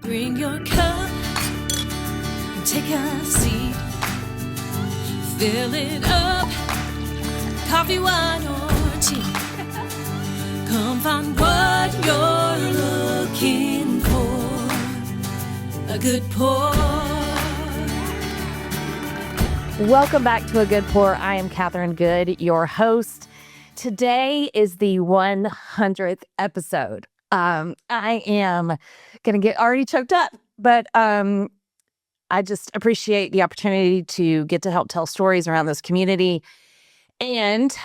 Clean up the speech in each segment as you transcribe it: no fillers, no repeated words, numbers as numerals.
Bring your cup and take a seat. Fill it up, coffee, wine, or tea. Come find what you're looking for. A good pour. Welcome back to A Good Pour. I am Kathryn Good, your host. Today is the 100th episode. I am going to get already choked up, but I just appreciate the opportunity to get to help tell stories around this community. And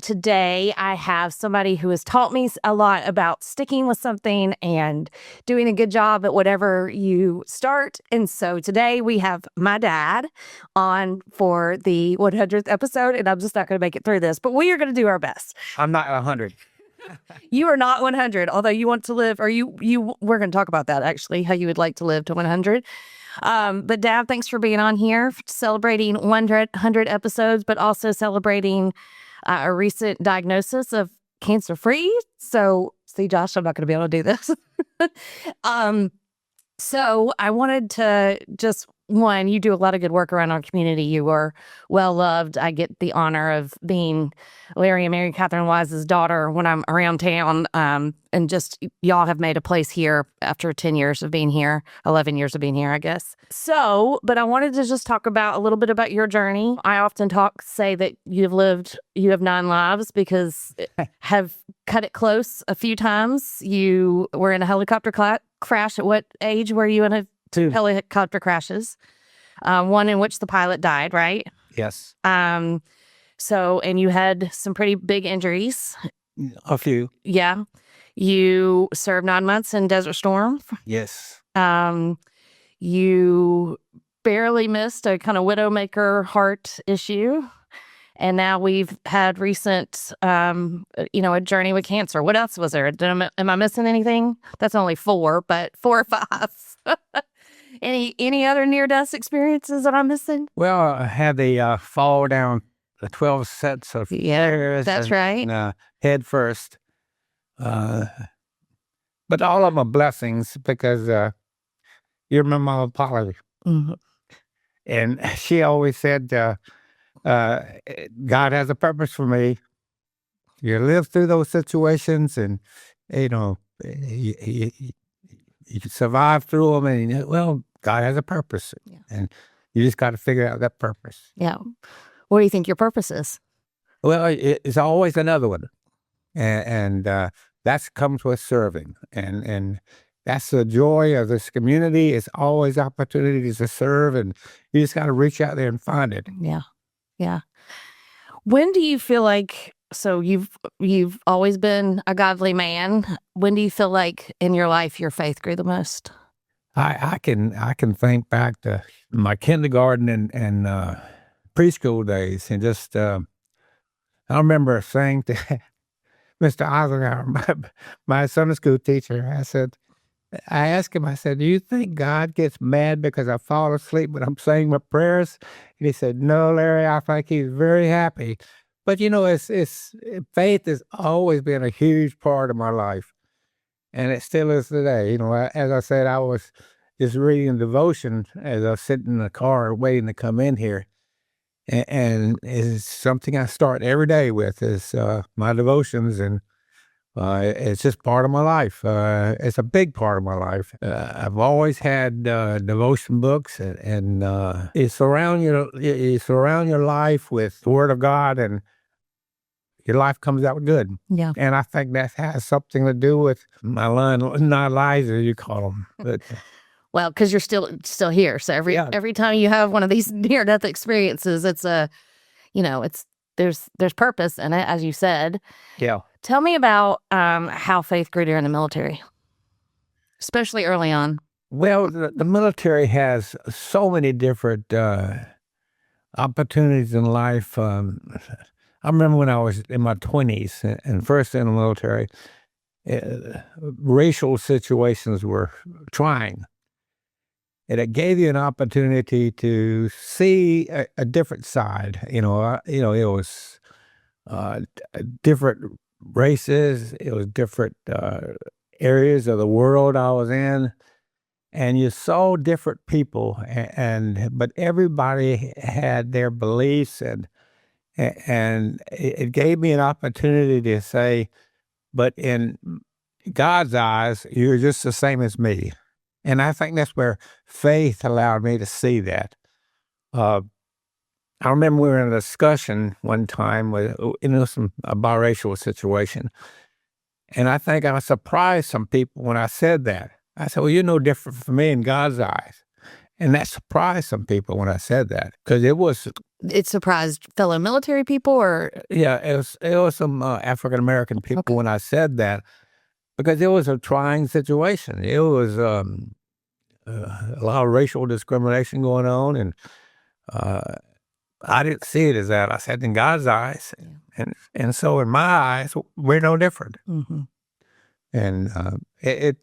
today I have somebody who has taught me a lot about sticking with something and doing a good job at whatever you start. And so today we have my dad on for the 100th episode, and I'm just not going to make it through this, but we are going to do our best. I'm not 100. You are not 100, although you want to live, or we're going to talk about that actually, how you would like to live to 100. But Dad, thanks for being on here, celebrating 100 episodes, but also celebrating a recent diagnosis of cancer-free. So, see, Josh, I'm not going to be able to do this. So I wanted to just, one, you do a lot of good work around our community. You are well loved. I get the honor of being Larry and Mary Kathryn Wise's daughter when I'm around town. And just y'all have made a place here after 10 years of being here, 11 years of being here, I guess. So, but I wanted to just talk about a little bit about your journey. I often say that you have 9 lives because have cut it close a few times. You were in a helicopter crash. At what age were you in a 2. helicopter crashes? One in which the pilot died, right? Yes. So, and you had some pretty big injuries. A few. Yeah. You served 9 months in Desert Storm. Yes. You barely missed a kind of widowmaker heart issue. And now we've had recent, a journey with cancer. What else was there? Am I missing anything? That's only 4, but 4 or 5. Any other near-death experiences that I'm missing? Well, I had the fall down the 12 sets of stairs. That's right. Head first. But all of them are blessings because you're my mama, Polly. Mm-hmm. And she always said, God has a purpose for me. You live through those situations and, you survive through them and, God has a purpose. Yeah. And you just got to figure out that purpose. Yeah. What do you think your purpose is? Well, it's always another one. And that comes with serving. And that's the joy of this community. It's always opportunities to serve, and you just got to reach out there and find it. Yeah. Yeah. When do you feel like, so you've always been a godly man. When do you feel like in your life your faith grew the most? I can think back to my kindergarten and preschool days, and just I remember saying to Mr. Eisenhower, my Sunday school teacher, I asked him, I said, do you think God gets mad because I fall asleep when I'm saying my prayers? And he said, no, Larry, I think he's very happy. But, faith has always been a huge part of my life. And it still is today. As I said, I was just reading devotion as I was sitting in the car waiting to come in here. And it's something I start every day with is my devotions, and it's just part of my life. It's a big part of my life. I've always had devotion books, and you surround your life with the Word of God, and your life comes out good. Yeah. And I think that has something to do with my not lies, as you call them. But well, because you're still here. So every time you have one of these near-death experiences, it's there's purpose in it, as you said. Yeah. Tell me about how faith grew during the military, especially early on. Well, the military has so many different opportunities in life. I remember when I was in my 20s and first in the military, racial situations were trying. And it gave you an opportunity to see a different side. It was different races. It was different areas of the world I was in. and you saw different people, but everybody had their beliefs, and it gave me an opportunity to say, but in God's eyes, you're just the same as me. And I think that's where faith allowed me to see that. I remember we were in a discussion one time with, a biracial situation. And I think I surprised some people when I said that. I said, well, you're no different from me in God's eyes. And that surprised some people when I said that, because It surprised fellow military people, or yeah, it was some African-American people when I said that, because it was a trying situation. It was a lot of racial discrimination going on, and I didn't see it as that. I said, in God's eyes, and so in my eyes, we're no different. Mm-hmm. And it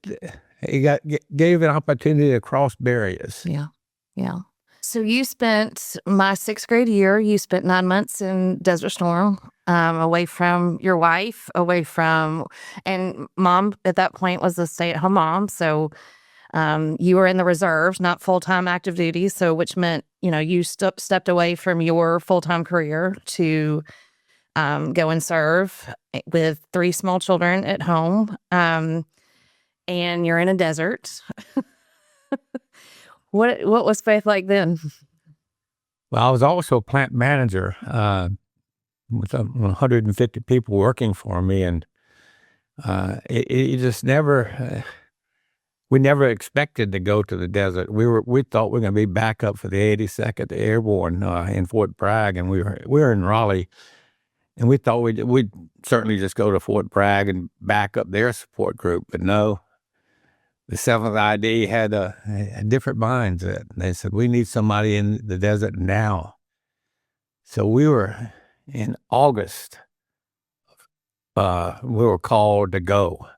gave an opportunity to cross barriers. Yeah. So you spent my 6th grade year. You spent 9 months in Desert Storm, away from your wife, and mom at that point was a stay-at-home mom. So you were in the reserves, not full-time active duty. So which meant, you stepped away from your full-time career to go and serve with 3 small children at home. And you're in a desert. What was faith like then? Well, I was also a plant manager with 150 people working for me, and it just never. We never expected to go to the desert. We thought we were going to be back up for the 82nd Airborne in Fort Bragg, and we were in Raleigh, and we thought we'd certainly just go to Fort Bragg and back up their support group, but no. The 7th ID had a different mindset. They said, we need somebody in the desert now. So we were in August, we were called to go.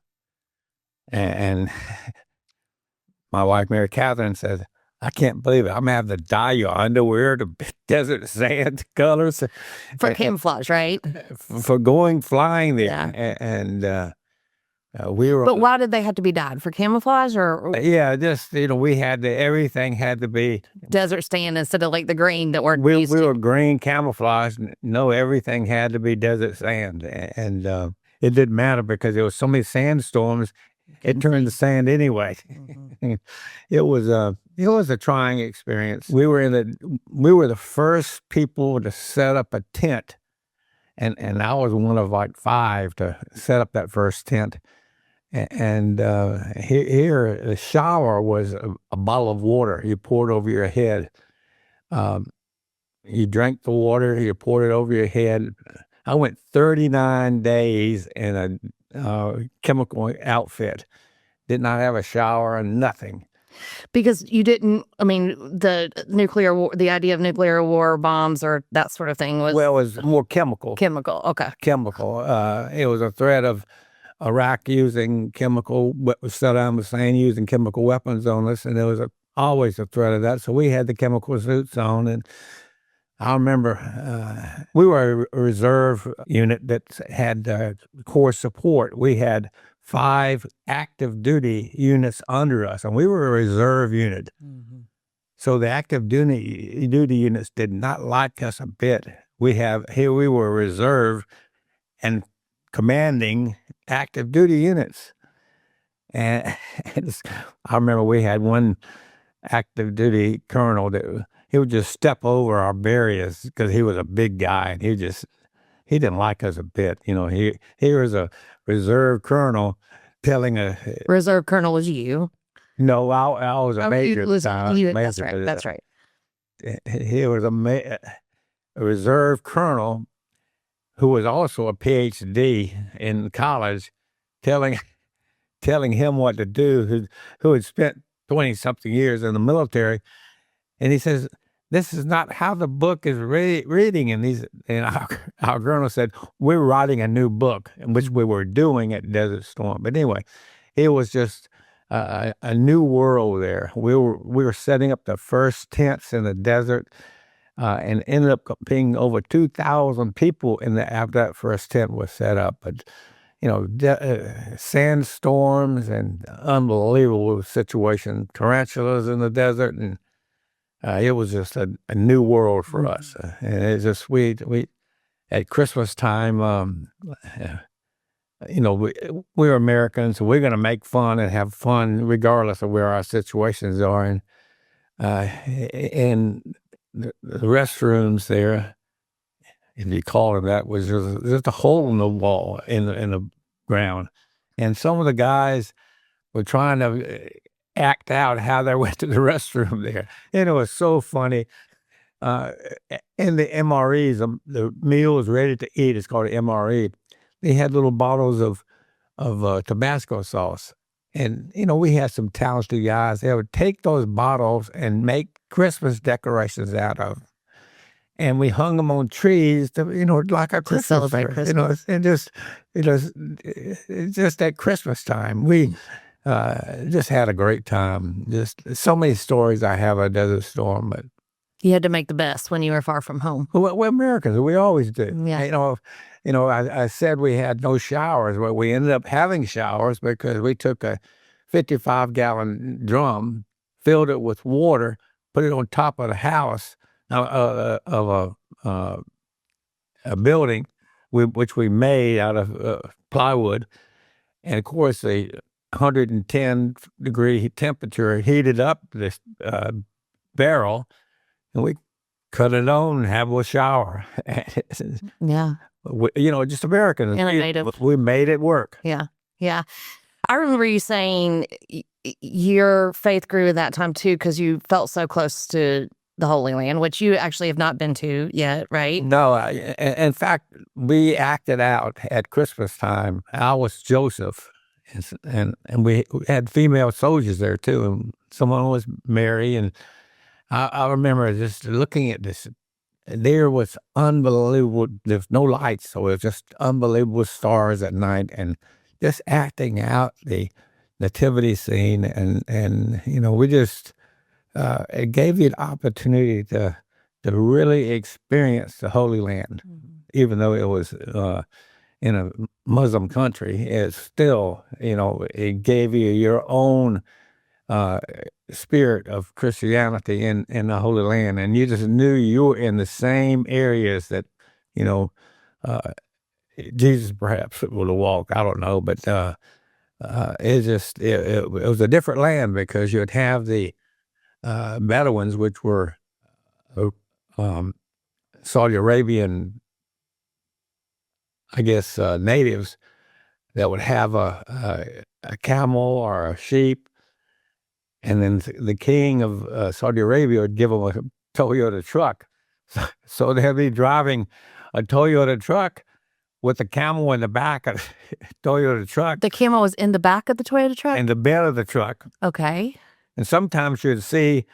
And my wife, Mary Kathryn, said, I can't believe it. I'm going to have to dye your underwear to desert sand colors. For camouflage, right? For flying there. Yeah. And we were. But why did they have to be dyed? For camouflage, or? Yeah, just, we had everything had to be desert sand instead of like the green that we're we were green camouflage. No, everything had to be desert sand. And it didn't matter because there was so many sandstorms, it turned to sand anyway. Mm-hmm. It was a trying experience. We were the first people to set up a tent. And I was one of like 5 to set up that first tent. And here, the shower was a bottle of water you poured over your head. You drank the water, you poured it over your head. I went 39 days in a chemical outfit. Did not have a shower and nothing. Because you didn't, the idea of nuclear war, bombs, or that sort of thing was... Well, it was more chemical. Chemical, okay. Chemical. It was a threat of Iraq using Saddam Hussein using chemical weapons on us, and there was always a threat of that. So we had the chemical suits on, and I remember we were a reserve unit that had core support. We had 5 active duty units under us, and we were a reserve unit. Mm-hmm. So the active duty units did not like us a bit. We were reserve and commanding active duty units. And I remember we had one active duty colonel that he would just step over our barriers because he was a big guy, and he didn't like us a bit. He was a reserve colonel telling a... Reserve colonel was you? No, I was a major. That's right. He was a reserve colonel who was also a PhD in college, telling him what to do, who had spent 20-something years in the military. And he says, this is not how the book is reading. And our colonel said, we're writing a new book, which we were doing at Desert Storm. But anyway, it was just a new world there. We were setting up the first tents in the desert, and ended up being over 2,000 people after that first tent was set up. But sandstorms and unbelievable situation, tarantulas in the desert, and it was just a new world for us. And it's just we at Christmas time, we're Americans, so we're going to make fun and have fun regardless of where our situations are. And the restrooms there, if you call them that, was just a hole in the wall in the ground, and some of the guys were trying to act out how they went to the restroom there, and it was so funny. In the MREs, the meal is ready to eat. It's called an MRE. They had little bottles of Tabasco sauce. And, we had some talented guys. They would take those bottles and make Christmas decorations out of them. And we hung them on trees to, like a Christmas celebrate tree, Christmas. and just, just at Christmas time, we just had a great time. Just so many stories I have of Desert Storm, but You had to make the best when you were far from home. we're Americans. We always do. Yeah. I said we had no showers, but we ended up having showers because we took a 55-gallon drum, filled it with water, put it on top of the house of a building, which we made out of plywood, and of course the 110-degree temperature heated up this barrel. And we cut it on and have a shower. Yeah. Just Americans. Innovative. We made it work. Yeah. Yeah. I remember you saying your faith grew at that time too because you felt so close to the Holy Land, which you actually have not been to yet, right? No, in fact, we acted out at Christmas time. I was Joseph, and we had female soldiers there too, and someone was Mary, and I remember just looking at this. There was unbelievable. There's no lights, so it was just unbelievable stars at night, and just acting out the nativity scene, and we just it gave you an opportunity to really experience the Holy Land, even though it was in a Muslim country. It's still, it gave you your own spirit of Christianity in the Holy Land, and you just knew you were in the same areas that Jesus perhaps would have walked. I don't know, but it was a different land because you'd have the Bedouins, which were Saudi Arabian, I guess, natives that would have a camel or a sheep. And then the king of Saudi Arabia would give them a Toyota truck. So they'd be driving a Toyota truck with the camel in the back of the Toyota truck. The camel was in the back of the Toyota truck? In the bed of the truck. Okay. And sometimes you'd see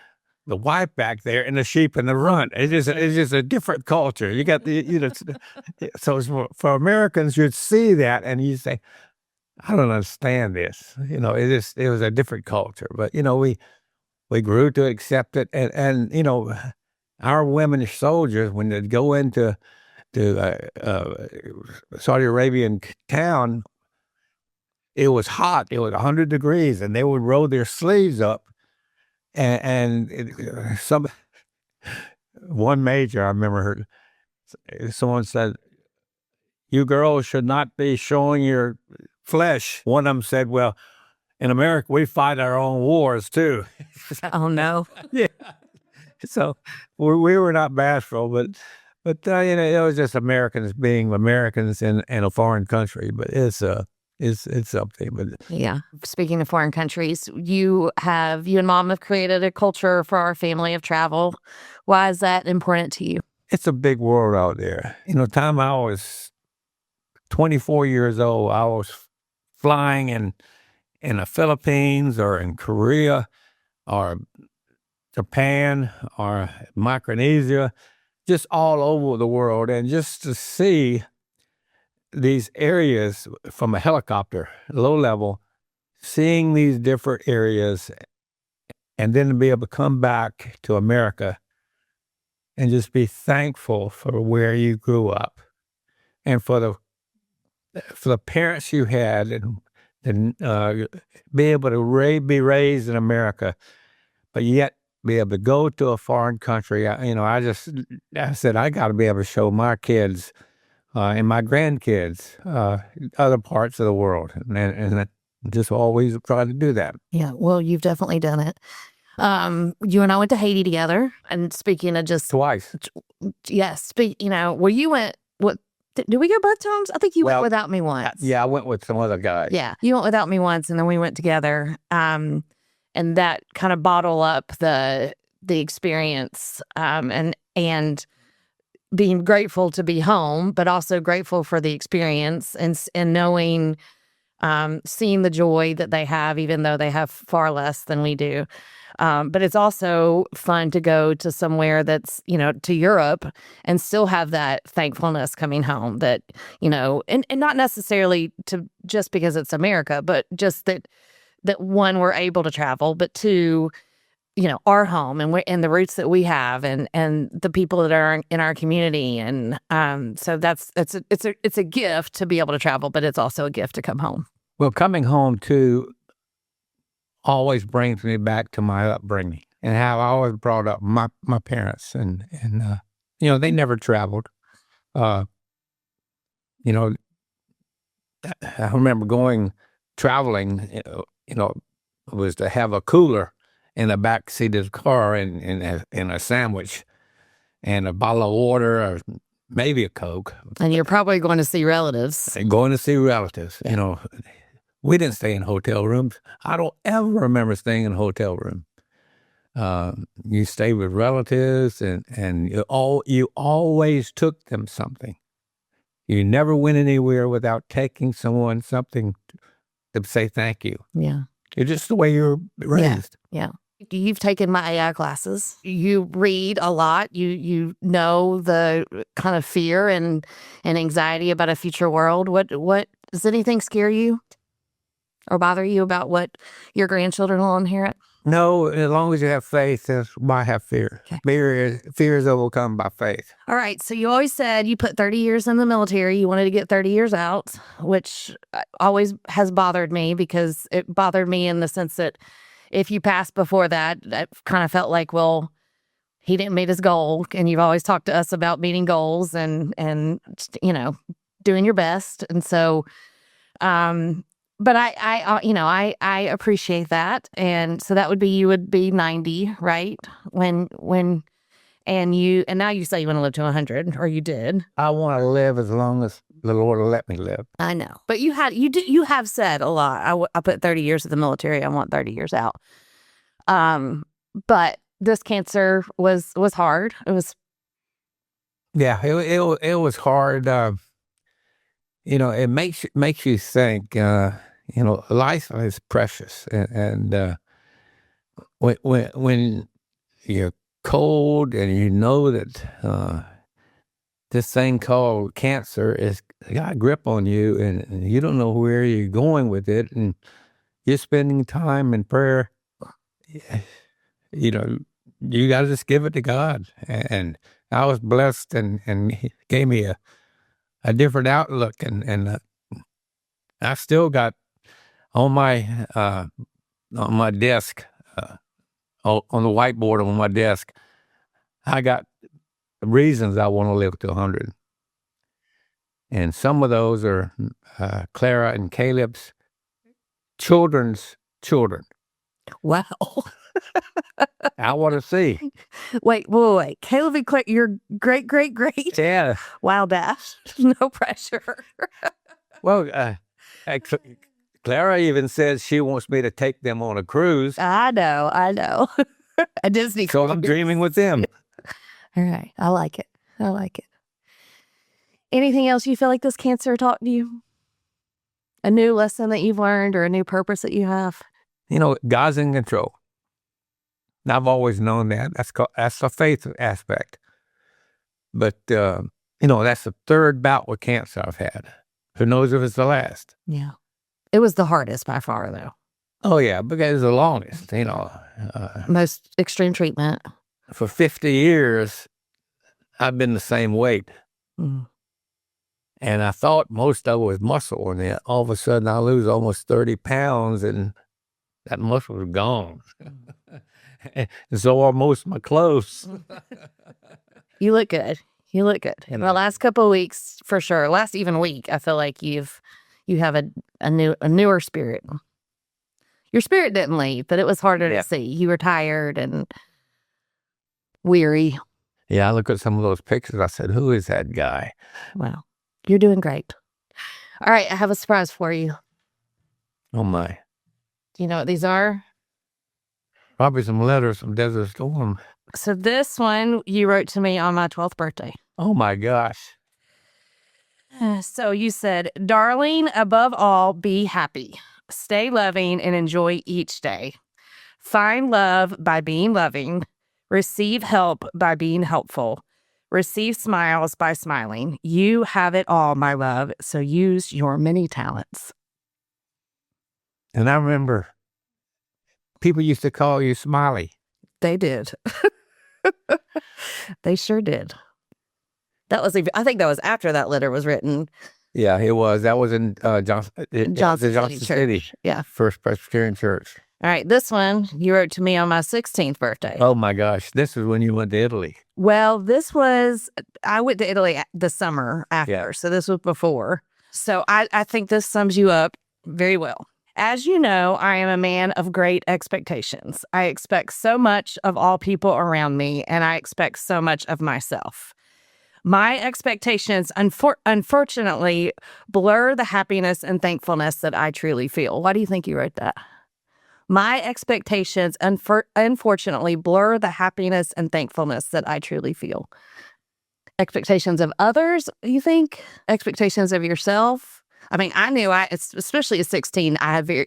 the wife back there and the sheep in the front. It's just a different culture. You got so for Americans, you'd see that and you'd say, I don't understand this. It was a different culture, but we grew to accept it, and our women soldiers, when they'd go into Saudi Arabian town, it was hot. It was 100 degrees, and they would roll their sleeves up, and one major, I remember someone said, "You girls should not be showing your flesh." One of them said, "Well, in America, we fight our own wars too." Oh no! Yeah, so we were not bashful, but it was just Americans being Americans in a foreign country. But it's something. But yeah, speaking of foreign countries, you and Mom have created a culture for our family of travel. Why is that important to you? It's a big world out there. Time I was 24 years old, I was flying in the Philippines or in Korea or Japan or Micronesia, just all over the world, and just to see these areas from a helicopter, low level, seeing these different areas, and then to be able to come back to America and just be thankful for where you grew up and for for the parents you had and be able to be raised in America, but yet be able to go to a foreign country. I said, I got to be able to show my kids and my grandkids other parts of the world. And I just always try to do that. Yeah, well, you've definitely done it. You and I went to Haiti together. And speaking of just Twice. yes, well, you went. What did we go both times? I think you went without me once. Yeah, I went with some other guys. Yeah, you went without me once, and then we went together. And that kind of bottle up the experience. And being grateful to be home, but also grateful for the experience and knowing, seeing the joy that they have, even though they have far less than we do. But it's also fun to go to somewhere that's, to Europe and still have that thankfulness coming home that, and not necessarily to just because it's America, but just that one, we're able to travel, but two, our home and the roots that we have and the people that are in our community. And so it's a gift to be able to travel, but it's also a gift to come home. Well, coming home too always brings me back to my upbringing and how I always brought up my parents and they never traveled. I remember traveling, was to have a cooler in the back seat of the car and a sandwich and a bottle of water or maybe a Coke. And you're probably going to see relatives. Going to see relatives, We didn't stay in hotel rooms. I don't ever remember staying in a hotel room. You stay with relatives and you always took them something. You never went anywhere without taking someone something to say thank you. Yeah. It's just the way you're raised. Yeah. You've taken my AI classes. You read a lot. You know the kind of fear and anxiety about a future world. What does anything scare you or bother you about what your grandchildren will inherit? No, as long as you have faith, that's why I have fear. Okay. Fear is overcome by faith. All right. So you always said you put 30 years in the military. You wanted to get 30 years out, which always has bothered me because it bothered me in the sense that if you passed before that, I kind of felt like, well, he didn't meet his goal. And you've always talked to us about meeting goals and doing your best. And so, but I appreciate that. And so that would be, you would be 90, right? And now you say you want to live to 100, or you did. I want to live as long as the Lord will let me live. I know. But you have said a lot. I put 30 years in the military. I want 30 years out. But this cancer was hard. It was. Yeah, it was hard. It makes you think, life is precious. And when you're cold and you know that this thing called cancer is got a grip on you and you don't know where you're going with it and you're spending time in prayer, you got to just give it to God. And I was blessed and he gave me a different outlook and I still got on my desk, on the whiteboard on my desk, I got reasons I want to live to 100. And some of those are Clara and Caleb's children's children. Wow. I want to see. Wait. Caleb and Clara, your great. Yeah. Wow, Dash. No pressure. Well, Clara even says she wants me to take them on a cruise. I know. A Disney So cruise. I'm dreaming with them. All right. I like it. Anything else you feel like this cancer taught you? A new lesson that you've learned or a new purpose that you have? God's in control. And I've always known that. That's the faith aspect. But, that's the third bout with cancer I've had. Who knows if it's the last? Yeah. It was the hardest by far, though. Oh, yeah, because it's the longest, Most extreme treatment. For 50 years, I've been the same weight. Mm. And I thought most of it was muscle, and then all of a sudden I lose almost 30 pounds, and that muscle was gone. And so are most of my clothes. You look good. You look good. In the last couple of weeks, for sure, last even week, I feel like you have a newer spirit. Your spirit didn't leave, but it was harder to see. You were tired and weary. Yeah, I look at some of those pictures. I said, "Who is that guy?" Wow, you're doing great. All right, I have a surprise for you. Oh my! Do you know what these are? Probably some letters from Desert Storm. So this one you wrote to me on my 12th birthday. Oh my gosh! So you said, "Darling, above all, be happy. Stay loving and enjoy each day. Find love by being loving. Receive help by being helpful. Receive smiles by smiling. You have it all, my love, so use your many talents." And I remember people used to call you Smiley. They did. They sure did. I think that was after that letter was written. Yeah, it was. That was in Johnson City. Yeah. First Presbyterian Church. All right, this one you wrote to me on my 16th birthday. Oh my gosh, this is when you went to Italy. Well, I went to Italy the summer after, so this was before. So I think this sums you up very well. "As you know, I am a man of great expectations. I expect so much of all people around me, and I expect so much of myself. My expectations, unfortunately, blur the happiness and thankfulness that I truly feel." Why do you think you wrote that? My expectations, unfortunately, blur the happiness and thankfulness that I truly feel. Expectations of others, you think? Expectations of yourself? I mean, I knew especially at 16,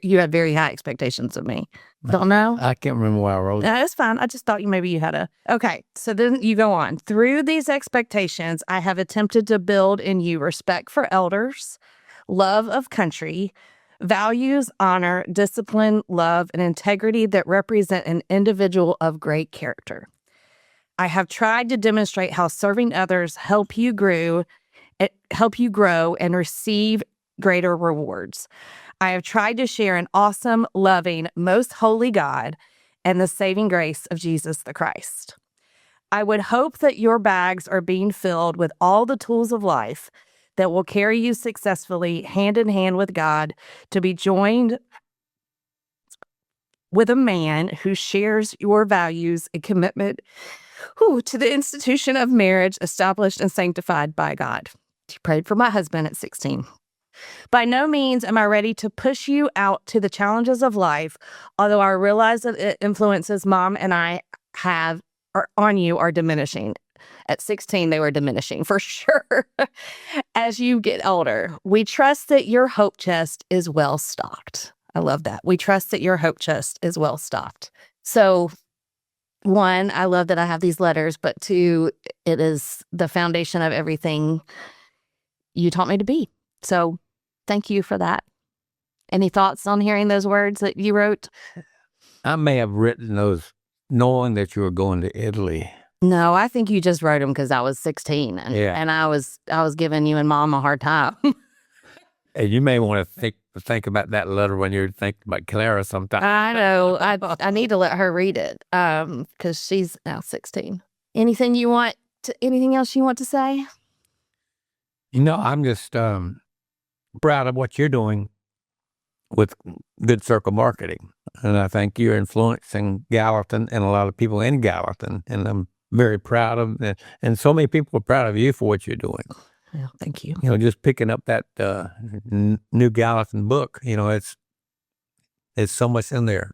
you had very high expectations of me. Don't know? I can't remember why I wrote it. No, that's fine. I just thought maybe you had okay. So then you go on. "Through these expectations, I have attempted to build in you respect for elders, love of country, values, honor, discipline, love, and integrity that represent an individual of great character. I have tried to demonstrate how serving others help you grow and receive greater rewards. I have tried to share an awesome, loving, most holy God and the saving grace of Jesus the Christ. I would hope that your bags are being filled with all the tools of life that will carry you successfully hand in hand with God to be joined with a man who shares your values and commitment to the institution of marriage established and sanctified by God." She prayed for my husband at 16. "By no means am I ready to push you out to the challenges of life, although I realize that the influences Mom and I have on you are diminishing." At 16, they were diminishing for sure. "As you get older, we trust that your hope chest is well stocked." I love that. "We trust that your hope chest is well stocked." So, one, I love that I have these letters, but two, it is the foundation of everything you taught me to be. So, thank you for that. Any thoughts on hearing those words that you wrote? I may have written those knowing that you were going to Italy. No, I think you just wrote them because I was 16 and I was giving you and Mom a hard time. And you may want to think about that letter when you're thinking about Clara sometime. I know. I need to let her read it because she's now 16. Anything else you want to say? I'm just proud of what you're doing with Good Circle Marketing. And I think you're influencing Gallatin and a lot of people in Gallatin. And I'm very proud of it. And so many people are proud of you for what you're doing. Yeah, thank you. Just picking up that new Gallatin book, it's so much in there.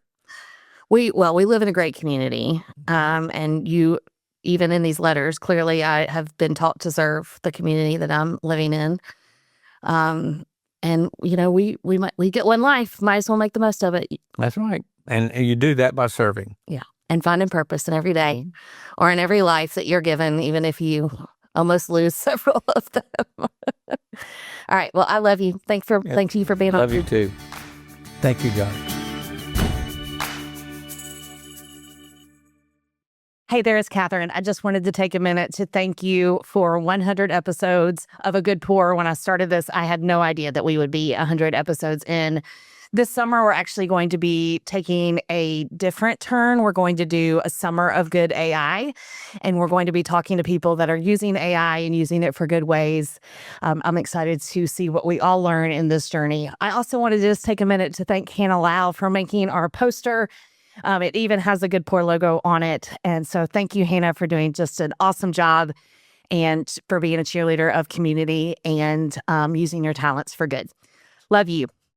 We live in a great community. And you, even in these letters, clearly I have been taught to serve the community that I'm living in. And we get one life, might as well make the most of it. That's right. And you do that by serving. Yeah. And finding purpose in every day or in every life that you're given, even if you almost lose several of them. All right. Well, I love you. Thank you for being on. Love you too. Thank you, John. Hey there, it's Kathryn. I just wanted to take a minute to thank you for 100 episodes of A Good Pour. When I started this, I had no idea that we would be 100 episodes in. This summer, we're actually going to be taking a different turn. We're going to do a summer of good AI, and we're going to be talking to people that are using AI and using it for good ways. I'm excited to see what we all learn in this journey. I also wanted to just take a minute to thank Hannah Lau for making our poster. It even has a Good Pour logo on it. And so thank you, Hannah, for doing just an awesome job and for being a cheerleader of community and using your talents for good. Love you.